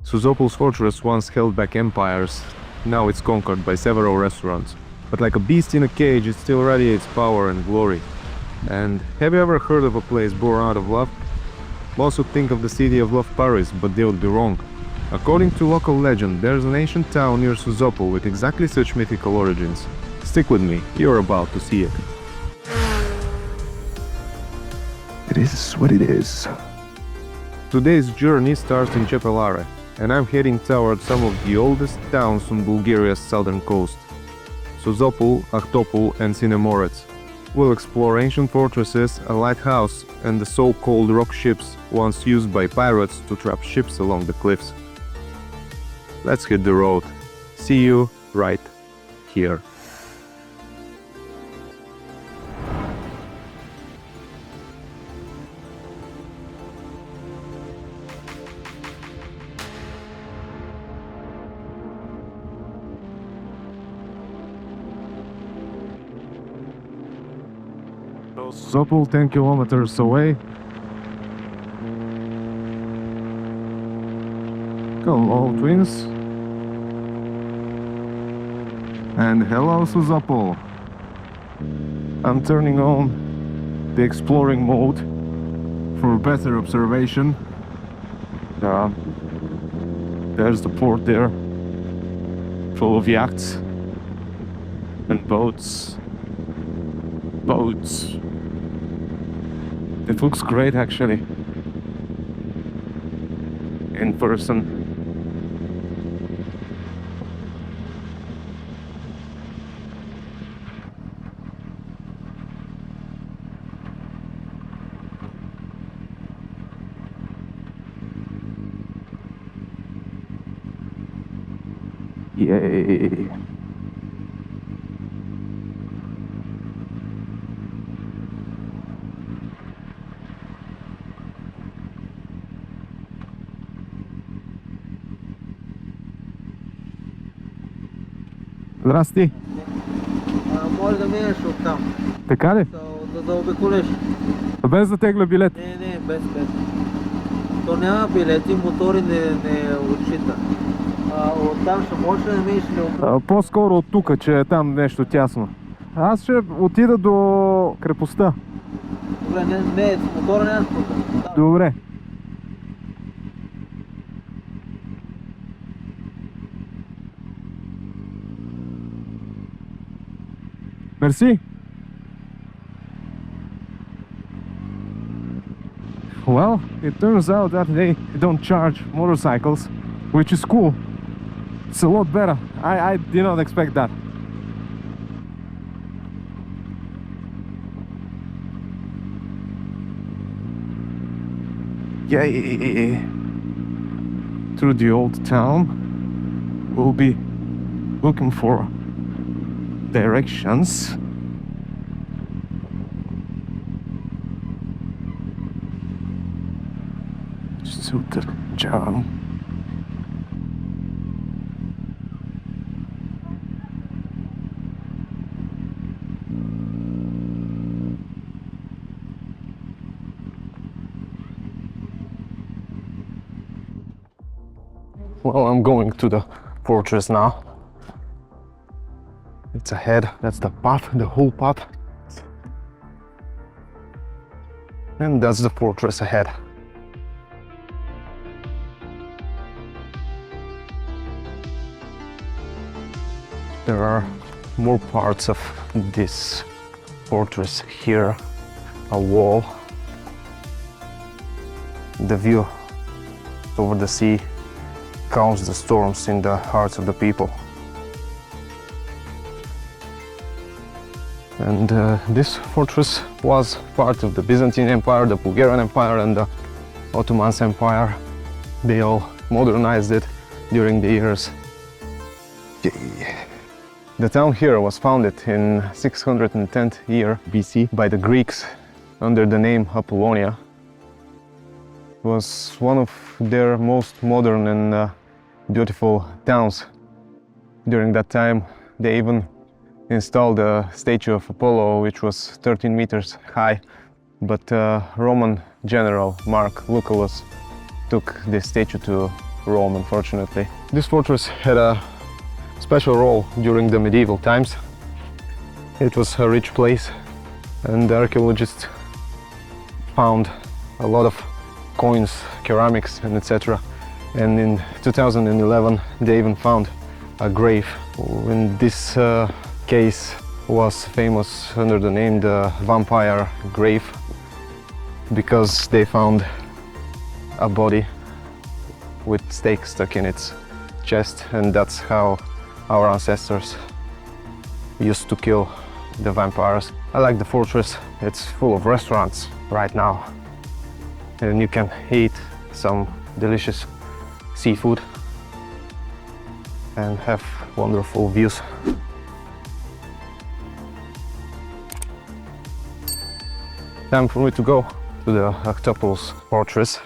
Sozopol's fortress once held back empires. Now it's conquered by several restaurants. But like a beast in a cage, it still radiates power and glory. And have you ever heard of a place born out of love? Most would think of the city of Love, Paris, but they would be wrong. According to local legend, there's an ancient town near Sozopol with exactly such mythical origins. Stick with me, you're about to see it. It is what it is. Today's journey starts in Chepelare, and I'm heading towards some of the oldest towns on Bulgaria's southern coast. Sozopol, Ahtopol and Sinemorets. We'll explore ancient fortresses, a lighthouse, and the so-called rock ships once used by pirates to trap ships along the cliffs. Let's hit the road. See you right here. Sozopol 10 kilometers away. Hello, twins. And hello, Sozopol. I'm turning on the exploring mode for better observation. There's the port there, full of yachts and boats. It looks great actually in person. Yay! Здрасти! Може да минеш оттам. Така ли? Да обиколиш. Без да тегля билет? Не, без. То няма билети, мотори не отчита. Оттам ще можеш да минеш ли оттам? По-скоро от тук, че е там нещо тясно. Аз ще отида до крепостта. Добре, не, с мотора няма спорта. Добре. Merci. Well, it turns out that they don't charge motorcycles, which is cool. It's a lot better. I did not expect that. Yay! Through the old town, we'll be looking for directions. John. Well, I'm going to the fortress now. It's ahead, that's the path, the whole path. And that's the fortress ahead. There are more parts of this fortress here, a wall. The view over the sea calms the storms in the hearts of the people. And this fortress was part of the Byzantine Empire, the Bulgarian Empire and the Ottoman Empire. They all modernized it during the years. The town here was founded in 610th year BC by the Greeks under the name Apollonia. It was one of their most modern and beautiful towns. During that time, they even installed a statue of Apollo, which was 13 meters high. But Roman general Mark Lucullus took this statue to Rome, unfortunately. This fortress had a special role during the medieval times. It was a rich place, and the archaeologists found a lot of coins, ceramics, and etc. And in 2011 they even found a grave. In this case was famous under the name the vampire grave, because they found a body with stake stuck in its chest, and that's how our ancestors used to kill the vampires. I like the fortress. It's full of restaurants right now, and you can eat some delicious seafood and have wonderful views. Time for me to go to the Ahtopol Fortress.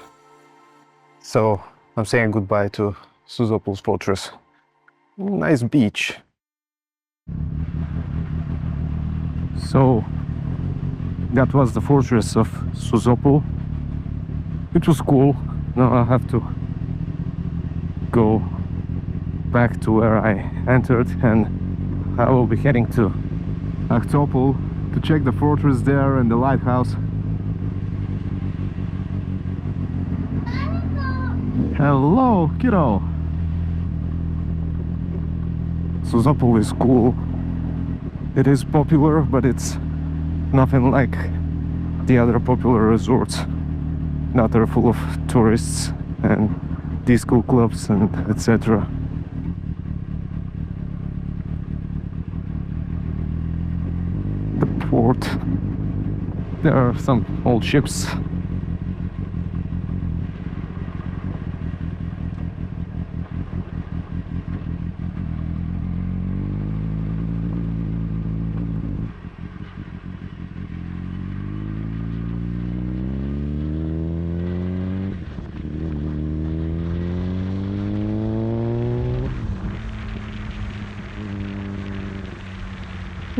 So I'm saying goodbye to Sozopol Fortress. Nice beach. So that was the fortress of Sozopol. It was cool. Now I have to go back to where I entered, and I will be heading to Ahtopol to check the fortress there and the lighthouse. Hello, kiddo! Sozopol is cool. It is popular, but it's nothing like the other popular resorts that are full of tourists and disco clubs and etc. The port. There are some old ships.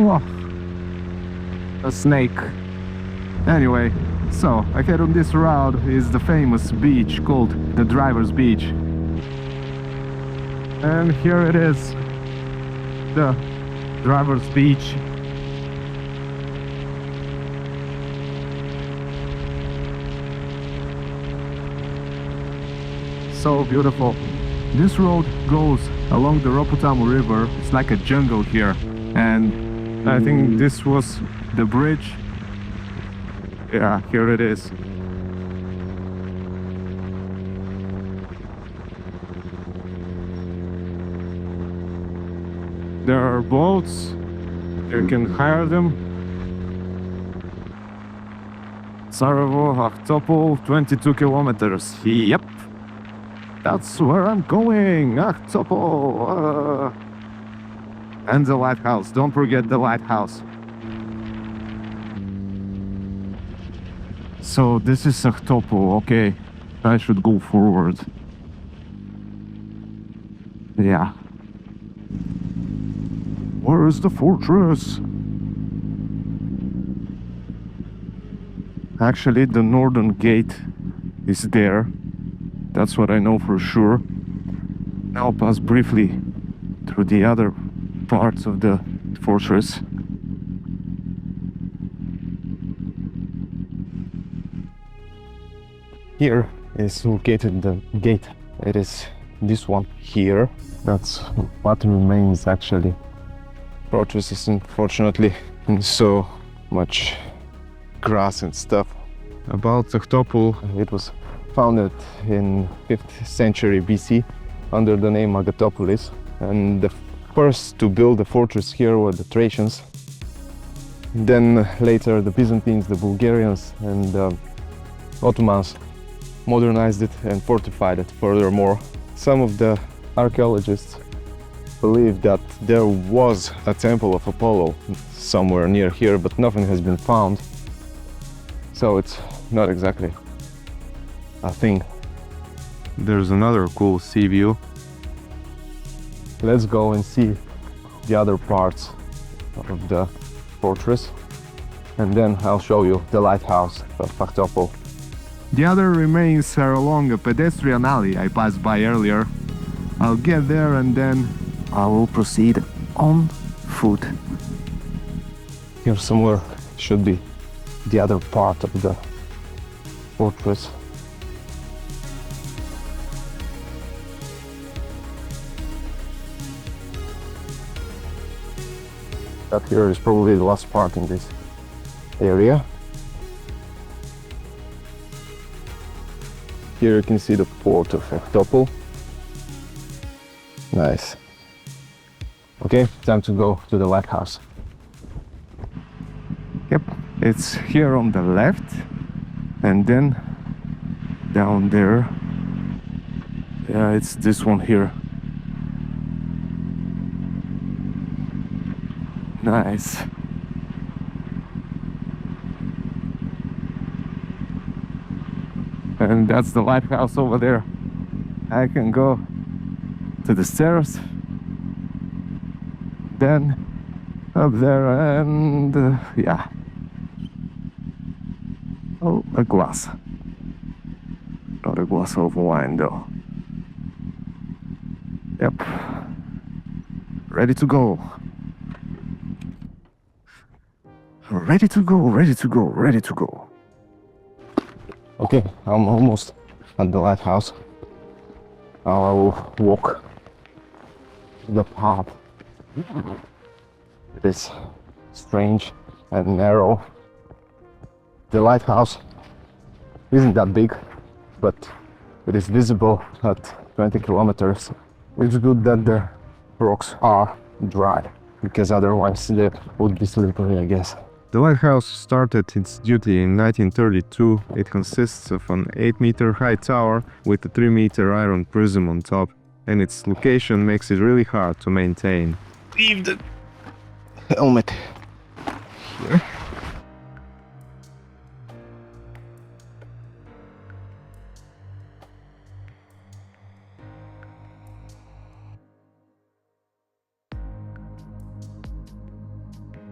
Oh, a snake. Anyway, so ahead on this route is the famous beach called the Driver's Beach. And here it is, the Driver's Beach. So beautiful. This road goes along the Ropotamu River. It's like a jungle here, and I think this was the bridge. Yeah, here it is. There are boats. You can hire them. Sarajevo, Ahtopol, 22 kilometers. Yep. That's where I'm going. Ahtopol. And the lighthouse. Don't forget the lighthouse. So this is Ahtopol. Okay, I should go forward. Yeah. Where is the fortress? Actually, the northern gate is there. That's what I know for sure. I'll pass briefly through the other parts of the fortress. Here is located the gate. It is this one here. That's what remains actually. Fortress is unfortunately in so much grass and stuff. About Ahtopol, It was founded in 5th century BC under the name Agatopolis, and the first to build the fortress here were the Thracians. Then later the Byzantines, the Bulgarians, and the Ottomans modernized it and fortified it furthermore. Some of the archaeologists believe that there was a temple of Apollo somewhere near here, but nothing has been found. So it's not exactly a thing. there's another cool sea view. Let's go and see the other parts of the fortress, and then I'll show you the lighthouse of Ahtopol. The other remains are along a pedestrian alley I passed by earlier. I'll get there and then I will proceed on foot. Here somewhere should be the other part of the fortress. That here is probably the last part in this area. Here you can see the port of Ahtopol. Nice. Okay, time to go to the lighthouse. Yep, it's here on the left, and then down there, yeah, it's this one here. Nice. And that's the lighthouse over there. I can go to the stairs, then up there, and yeah. Oh, a glass. Not a glass of wine though. Yep. Ready to go. Ready to go, ready to go, ready to go. Okay, I'm almost at the lighthouse. Now I will walk the path. It is strange and narrow. The lighthouse isn't that big, but it is visible at 20 kilometers. It's good that the rocks are dry, because otherwise they would be slippery, I guess. The lighthouse started its duty in 1932. It consists of an 8-meter high tower with a 3-meter iron prism on top, and its location makes it really hard to maintain. Leave the helmet here.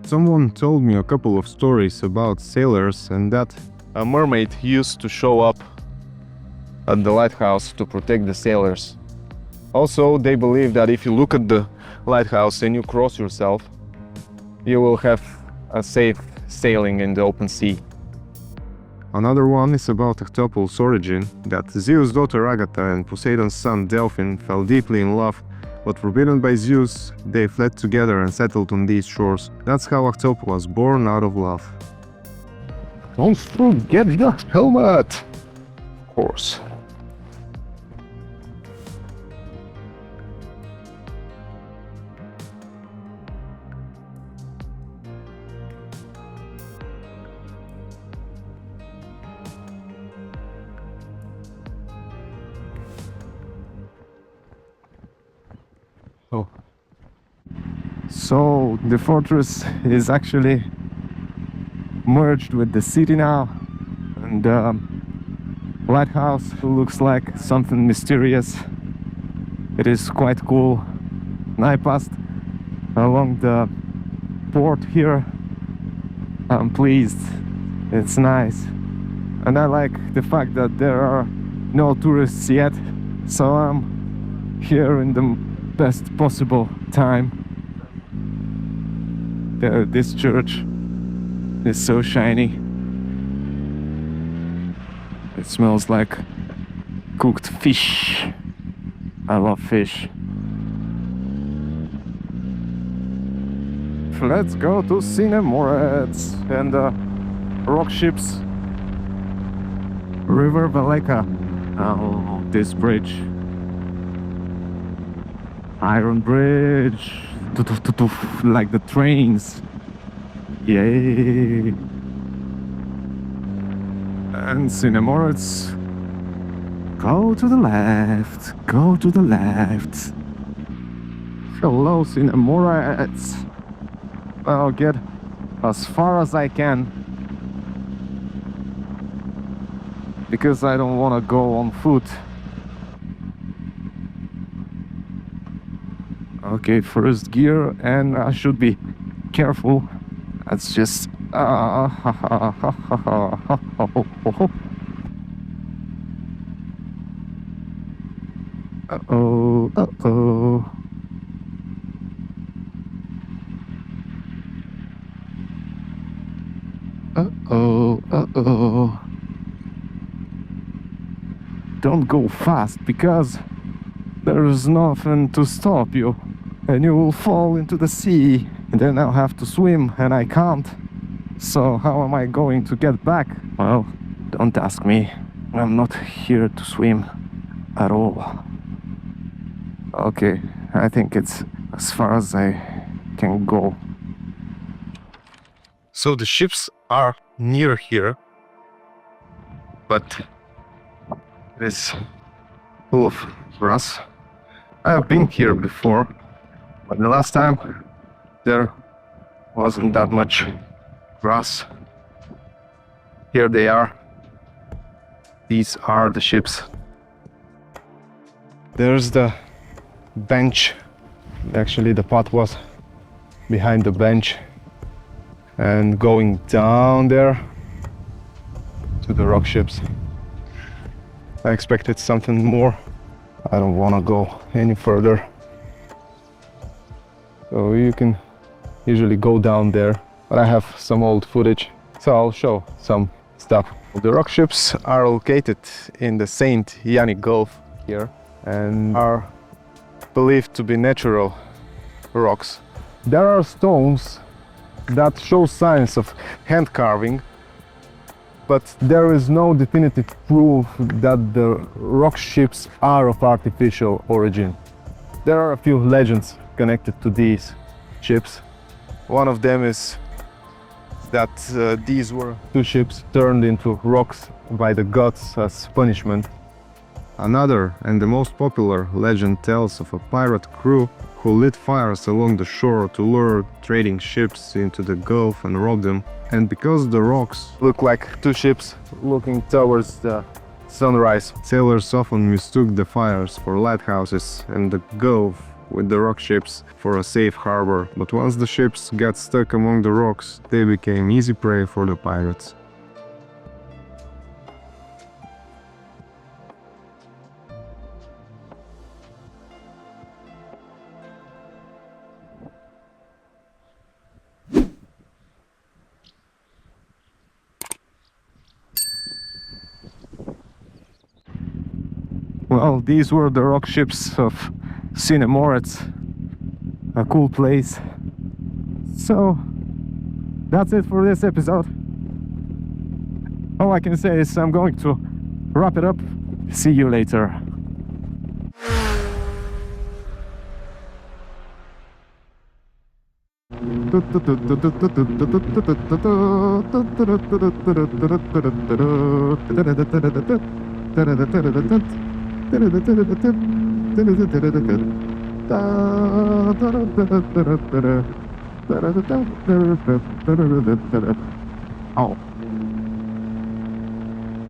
Someone told me a couple of stories about sailors and that a mermaid used to show up at the lighthouse to protect the sailors. Also, they believe that if you look at the lighthouse and you cross yourself, you will have a safe sailing in the open sea. Another one is about Ahtopol's origin, that Zeus' daughter Agatha and Poseidon's son Delphin fell deeply in love, but forbidden by Zeus, they fled together and settled on these shores. That's how Ahtopol was born, out of love. Don't forget the helmet! Of course. Oh. So the fortress is actually merged with the city now, and the lighthouse looks like something mysterious. It is quite cool. And I passed along the port here. I'm pleased. It's nice. And I like the fact that there are no tourists yet, so I'm here in the best possible time. This church is so shiny. It smells like cooked fish. I love fish. Let's go to Sinemorets and Rock Ships. River Valeka. Oh, this bridge. Iron bridge, like the trains. Yay! And Sinemorets. Go to the left. Go to the left. Hello, Sinemorets. I'll get as far as I can, because I don't want to go on foot. Okay, first gear, and I should be careful. That's just Uh-oh, uh-oh. Uh-oh, uh-oh. Don't go fast, because there is nothing to stop you. And you will fall into the sea. And then I'll have to swim, and I can't. So how am I going to get back? Well, don't ask me. I'm not here to swim at all. Okay, I think it's as far as I can go. So the ships are near here, but it is full of grass. I have been here before, but the last time there wasn't that much grass. Here they are. These are the ships. There's the bench. Actually, the path was behind the bench. And going down there to the rock ships. I expected something more. I don't want to go any further. So you can usually go down there, but I have some old footage, so I'll show some stuff. The rock ships are located in the Saint Yannick Gulf here and are believed to be natural rocks. There are stones that show signs of hand carving, but there is no definitive proof that the rock ships are of artificial origin. There are a few legends connected to these ships. One of them is that these were two ships turned into rocks by the gods as punishment. Another, and the most popular, legend tells of a pirate crew who lit fires along the shore to lure trading ships into the Gulf and rob them. And because the rocks look like two ships looking towards the sunrise, sailors often mistook the fires for lighthouses and the Gulf with the rock ships for a safe harbor. But once the ships got stuck among the rocks, they became easy prey for the pirates. Well, these were the rock ships of Sinemorets, a cool place. So that's it for this episode. All I can say is I'm going to wrap it up. See you later. Oh.